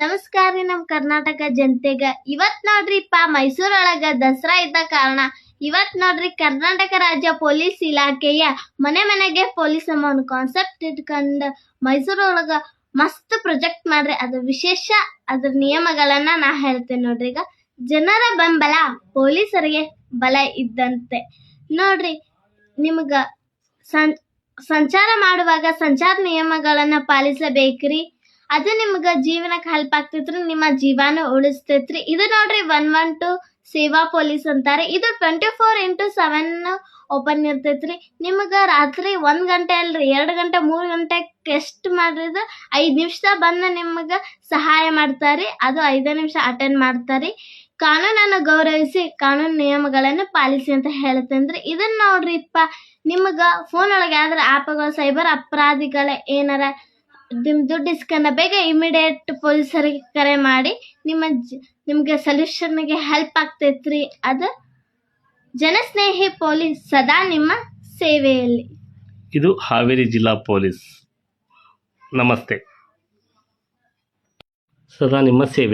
ನಮಸ್ಕಾರ ರೀ ನಮ್ಮ ಕರ್ನಾಟಕ ಜನತೆಗೆ. ಇವತ್ತು ನೋಡ್ರಿಪ್ಪ ಮೈಸೂರೊಳಗೆ ದಸರಾ ಇದ್ದ ಕಾರಣ ಇವತ್ತು ನೋಡ್ರಿ ಕರ್ನಾಟಕ ರಾಜ್ಯ ಪೊಲೀಸ್ ಇಲಾಖೆಯ ಮನೆ ಮನೆಗೆ ಪೊಲೀಸ್ ಎಂಬ ಒಂದು ಕಾನ್ಸೆಪ್ಟ್ ಇಟ್ಕೊಂಡು ಮೈಸೂರೊಳಗೆ ಮಸ್ತ್ ಪ್ರೊಜೆಕ್ಟ್ ಮಾಡ್ರಿ. ಅದು ವಿಶೇಷ ಅದ್ರ ನಿಯಮಗಳನ್ನ ನಾ ಹೇಳ್ತೇನೆ ನೋಡ್ರಿ. ಈಗ ಜನರ ಬೆಂಬಲ ಪೊಲೀಸರಿಗೆ ಬಲ ಇದ್ದಂತೆ ನೋಡ್ರಿ. ನಿಮ್ಗ ಸಂಚಾರ ಮಾಡುವಾಗ ಸಂಚಾರ ನಿಯಮಗಳನ್ನ ಪಾಲಿಸಬೇಕ್ರಿ. ಅದು ನಿಮ್ಗೆ ಜೀವನಕ್ಕೆ ಹೆಲ್ಪ್ ಆಗ್ತೈತ್ರಿ, ನಿಮ್ಮ ಜೀವನ ಉಳಿಸ್ತೈತ್ರಿ. ಇದು ನೋಡ್ರಿ 112 ಸೇವಾ ಪೊಲೀಸ್ ಅಂತಾರೆ. ಇದು 24x7 ಓಪನ್ ಇರ್ತೈತ್ರಿ. ನಿಮ್ಗೆ ರಾತ್ರಿ 1 ಗಂಟೆ ಅಲ್ರಿ 2 ಗಂಟೆ 3 ಗಂಟೆ ಎಷ್ಟು ಮಾಡಿದ್ರೆ 5 ನಿಮಿಷ ಬಂದು ನಿಮ್ಗೆ ಸಹಾಯ ಮಾಡ್ತಾರೆ. ಅದು 5 ನಿಮಿಷ ಅಟೆಂಡ್ ಮಾಡ್ತಾರೆ. ಕಾನೂನನ್ನು ಗೌರವಿಸಿ ಕಾನೂನು ನಿಯಮಗಳನ್ನು ಪಾಲಿಸಿ ಅಂತ ಹೇಳ್ತೇನ್ರಿ. ಇದನ್ನ ನೋಡ್ರಿಪ್ಪ, ನಿಮ್ಗೆ ಫೋನ್ ಒಳಗೆ ಯಾವ್ದಾರ ಆ್ಯಪ್ಗಳು ಸೈಬರ್ ಅಪರಾಧಿಗಳ ಏನಾರ ದುಡ್ಡು ಇಸ್ಕೊಂಡ ಬೇಗ ಇಮಿಡಿಯೇಟ್ ಪೊಲೀಸರಿಗೆ ಕರೆ ಮಾಡಿ ನಿಮ್ಗೆ ಸೊಲ್ಯೂಷನ್ಗೆ ಹೆಲ್ಪ್ ಆಗ್ತೈತ್ರಿ. ಅದು ಜನಸ್ನೇಹಿ ಪೊಲೀಸ್ ಸದಾ ನಿಮ್ಮ ಸೇವೆಯಲ್ಲಿ. ಇದು ಹಾವೇರಿ ಜಿಲ್ಲಾ ಪೊಲೀಸ್. ನಮಸ್ತೆ. ಸದಾ ನಿಮ್ಮ ಸೇವೆ.